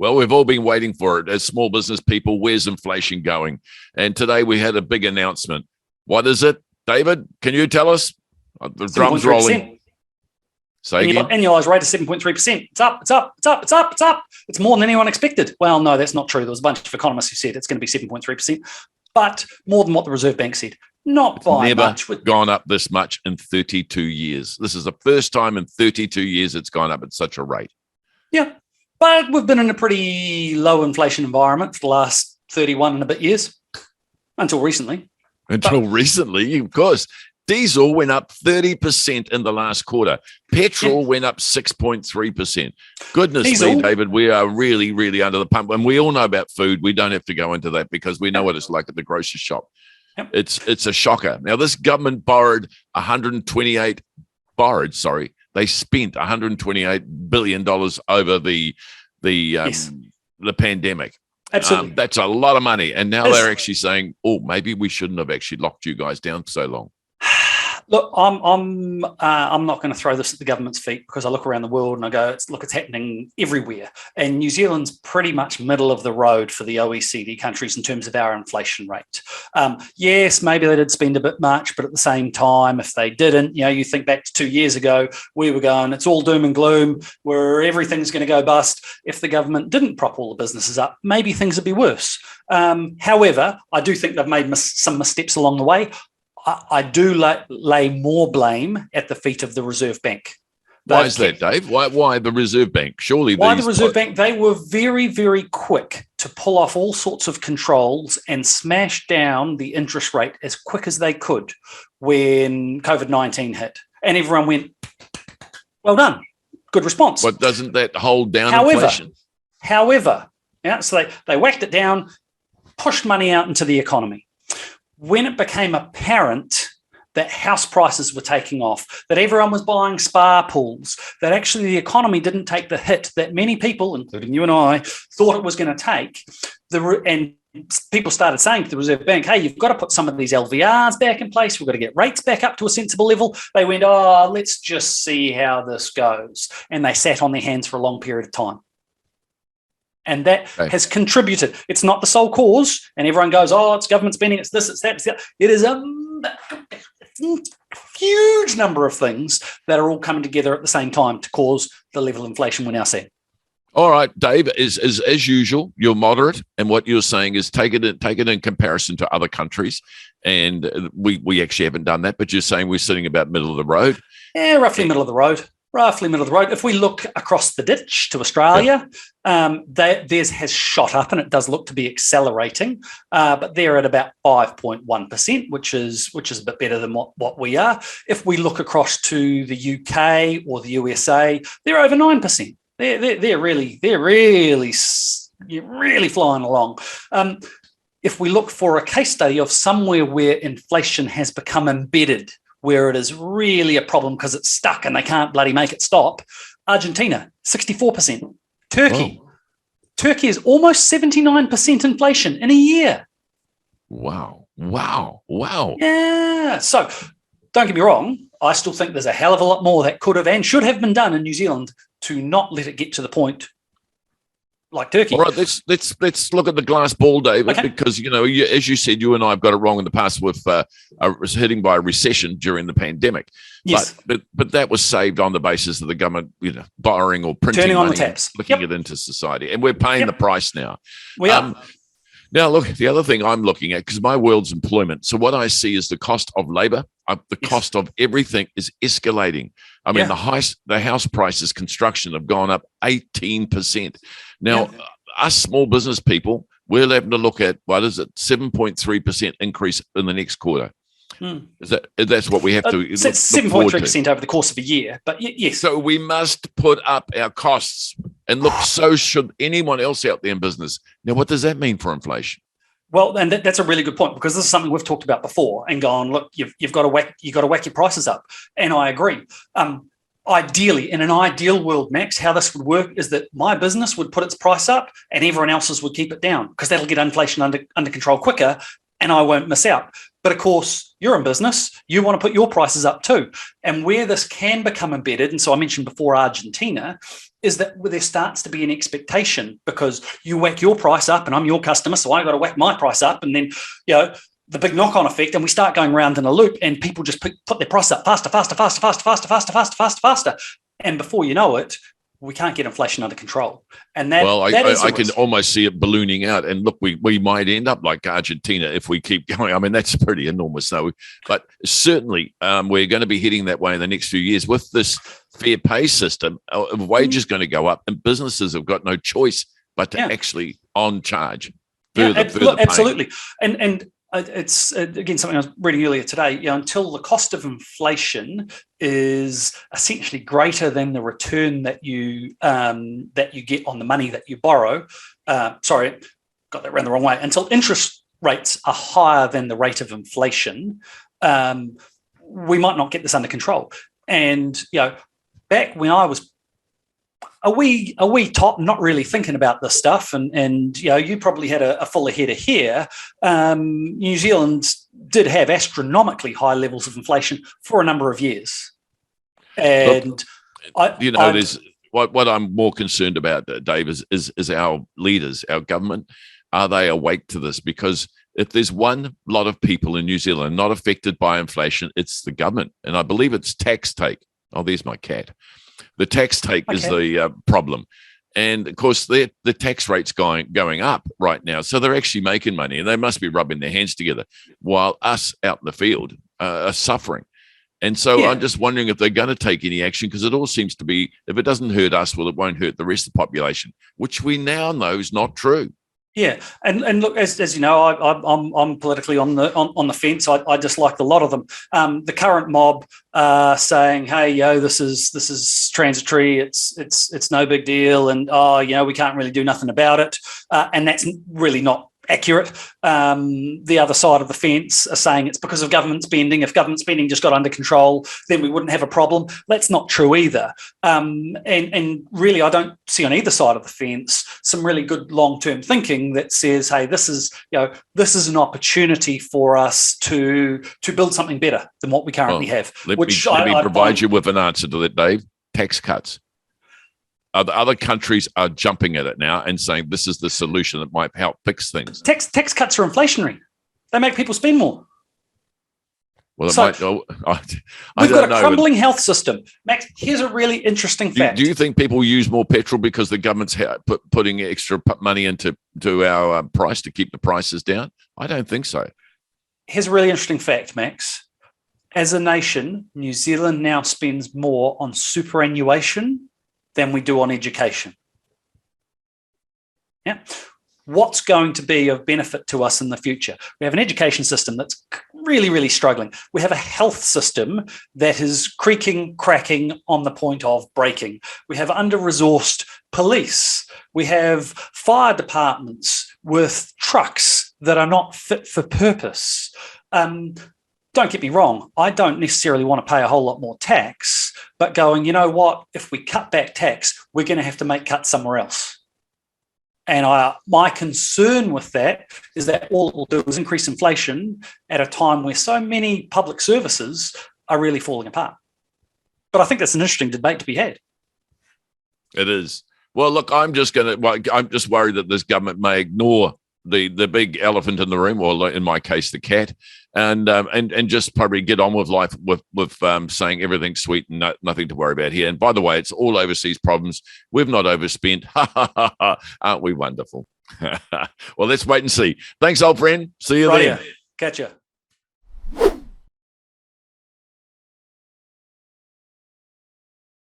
Well, we've all been waiting for it. As small business people, where's inflation going? And today we had a big announcement. What is it, David? Can you tell us? The drum's rolling. Say again. Annualized rate is 7.3%. It's up, it's up, it's up, it's up, it's up. It's more than anyone expected. Well, no, that's not true. There was a bunch of economists who said it's going to be 7.3%, but more than what the Reserve Bank said. Not by much. Never gone up this much in 32 years. This is the first time in 32 years it's gone up at such a rate. Yeah, but we've been in a pretty low inflation environment for the last 31 and a bit years, until recently. Recently, of course. Diesel went up 30% in the last quarter. Petrol went up 6.3%. Goodness me, David, we are really, really under the pump. And we all know about food. We don't have to go into that because we know what it's like at the grocery shop. Yep. It's a shocker. Now, this government they spent $128 billion over the pandemic. Absolutely. That's a lot of money. And now they're actually saying, oh, maybe we shouldn't have actually locked you guys down so long. Look, I'm not going to throw this at the government's feet because I look around the world and I go, it's happening everywhere. And New Zealand's pretty much middle of the road for the OECD countries in terms of our inflation rate. Yes, maybe they did spend a bit much, but at the same time, if they didn't, you think back to 2 years ago, we were going, it's all doom and gloom, where everything's going to go bust. If the government didn't prop all the businesses up, maybe things would be worse. However, I do think they've made some missteps along the way. I do lay more blame at the feet of the Reserve Bank. Why is that, Dave? Why the Reserve Bank? Surely the Reserve Bank? They were very, very quick to pull off all sorts of controls and smash down the interest rate as quick as they could when COVID-19 hit. And everyone went, well done, good response. But doesn't that hold down inflation? However, so they whacked it down, pushed money out into the economy. When it became apparent that house prices were taking off, that everyone was buying spa pools, that actually the economy didn't take the hit that many people, including you and I, thought it was going to take, and people started saying to the Reserve Bank, hey, you've got to put some of these LVRs back in place. We've got to get rates back up to a sensible level. They went, let's just see how this goes. And they sat on their hands for a long period of time. And that has contributed. It's not the sole cause. And everyone goes, it's government spending, it's this, it's that, it's that. It is a huge number of things that are all coming together at the same time to cause the level of inflation we're now seeing. All right, Dave, as usual, you're moderate. And what you're saying is take it in comparison to other countries. And we actually haven't done that, but you're saying we're sitting about middle of the road. Yeah, roughly middle of the road. If we look across the ditch to Australia, theirs has shot up and it does look to be accelerating, but they're at about 5.1%, which is a bit better than what we are. If we look across to the UK or the USA, they're over 9%. They're really flying along. If we look for a case study of somewhere where inflation has become embedded, where it is really a problem because it's stuck and they can't bloody make it stop. Argentina, 64%. Turkey is almost 79% inflation in a year. Wow. Yeah. So don't get me wrong. I still think there's a hell of a lot more that could have and should have been done in New Zealand to not let it get to the point like Turkey. All right, let's look at the glass ball, David, because, as you said, you and I have got it wrong in the past with was hitting by a recession during the pandemic. Yes. But that was saved on the basis of the government, borrowing or printing turning money, on the taps, flicking it into society. And we're paying the price now. We are. Now, look, the other thing I'm looking at, because my world's employment, so what I see is the cost of labor, the cost of everything is escalating. I mean, the house prices, construction have gone up 18%. Now, us small business people, we're having to look at, 7.3% increase in the next quarter. That's what we have to 7.3% over the course of a year, but yes. So we must put up our costs, and look, so should anyone else out there in business. Now, what does that mean for inflation? Well, and that's a really good point, because this is something we've talked about before and gone, look, you've got to whack your prices up, and I agree. Ideally, in an ideal world, Max, how this would work is that my business would put its price up and everyone else's would keep it down, because that'll get inflation under control quicker and I won't miss out. But of course, you're in business, you want to put your prices up too. And where this can become embedded, and so I mentioned before Argentina, is that there starts to be an expectation because you whack your price up and I'm your customer, so I got to whack my price up, and then the big knock-on effect, and we start going around in a loop, and people just put their price up faster, and before you know it, we can't get inflation under control. And I can almost see it ballooning out. And look, we might end up like Argentina if we keep going. I mean, that's pretty enormous, though. But certainly, we're going to be heading that way in the next few years with this fair pay system. Wages going to go up, and businesses have got no choice but to actually on charge. Absolutely, and it's again something I was reading earlier today. Until the cost of inflation is essentially greater than the return that you get on the money that you borrow. Sorry, got that around the wrong way. Until interest rates are higher than the rate of inflation, we might not get this under control. And back when I was a wee top, not really thinking about this stuff, and you probably had a fuller head of hair. New Zealand did have astronomically high levels of inflation for a number of years, and there's what I'm more concerned about, Dave, is our leaders, our government. Are they awake to this? Because if there's one lot of people in New Zealand not affected by inflation, it's the government, and I believe it's tax take. Oh, there's my cat. The tax take is the problem. And, of course, the tax rate's going up right now. So they're actually making money, and they must be rubbing their hands together while us out in the field are suffering. And so I'm just wondering if they're going to take any action, because it all seems to be, if it doesn't hurt us, well, it won't hurt the rest of the population, which we now know is not true. Yeah, and look, as you know, I'm politically on the fence. I dislike a lot of them. The current mob saying, "Hey, this is transitory. It's no big deal," and we can't really do nothing about it. And that's really not accurate. The other side of the fence are saying it's because of government spending. If government spending just got under control, then we wouldn't have a problem. That's not true either. And really, I don't see on either side of the fence some really good long-term thinking that says, hey, this is an opportunity for us to build something better than what we currently have. Let me provide you with an answer to that, Dave. Tax cuts. Other countries are jumping at it now and saying this is the solution that might help fix things. Tax cuts are inflationary. They make people spend more. Well, we've got a crumbling health system. Max, here's a really interesting fact. Do you think people use more petrol because the government's putting extra money into our price to keep the prices down? I don't think so. Here's a really interesting fact, Max. As a nation, New Zealand now spends more on superannuation than we do on education. Yeah. What's going to be of benefit to us in the future? We have an education system that's really, really struggling. We have a health system that is creaking, cracking on the point of breaking. We have under-resourced police. We have fire departments with trucks that are not fit for purpose. Don't get me wrong, I don't necessarily want to pay a whole lot more tax, but going, you know what, if we cut back tax, we're going to have to make cuts somewhere else. And my concern with that is that all it will do is increase inflation at a time where so many public services are really falling apart. But I think that's an interesting debate to be had. It is. Well, look, I'm just worried that this government may ignore the big elephant in the room, or in my case, the cat, and just probably get on with life with saying everything's sweet and nothing to worry about here. And by the way, it's all overseas problems. We've not overspent. Aren't we wonderful? Well, let's wait and see. Thanks, old friend. See you then. Catch ya.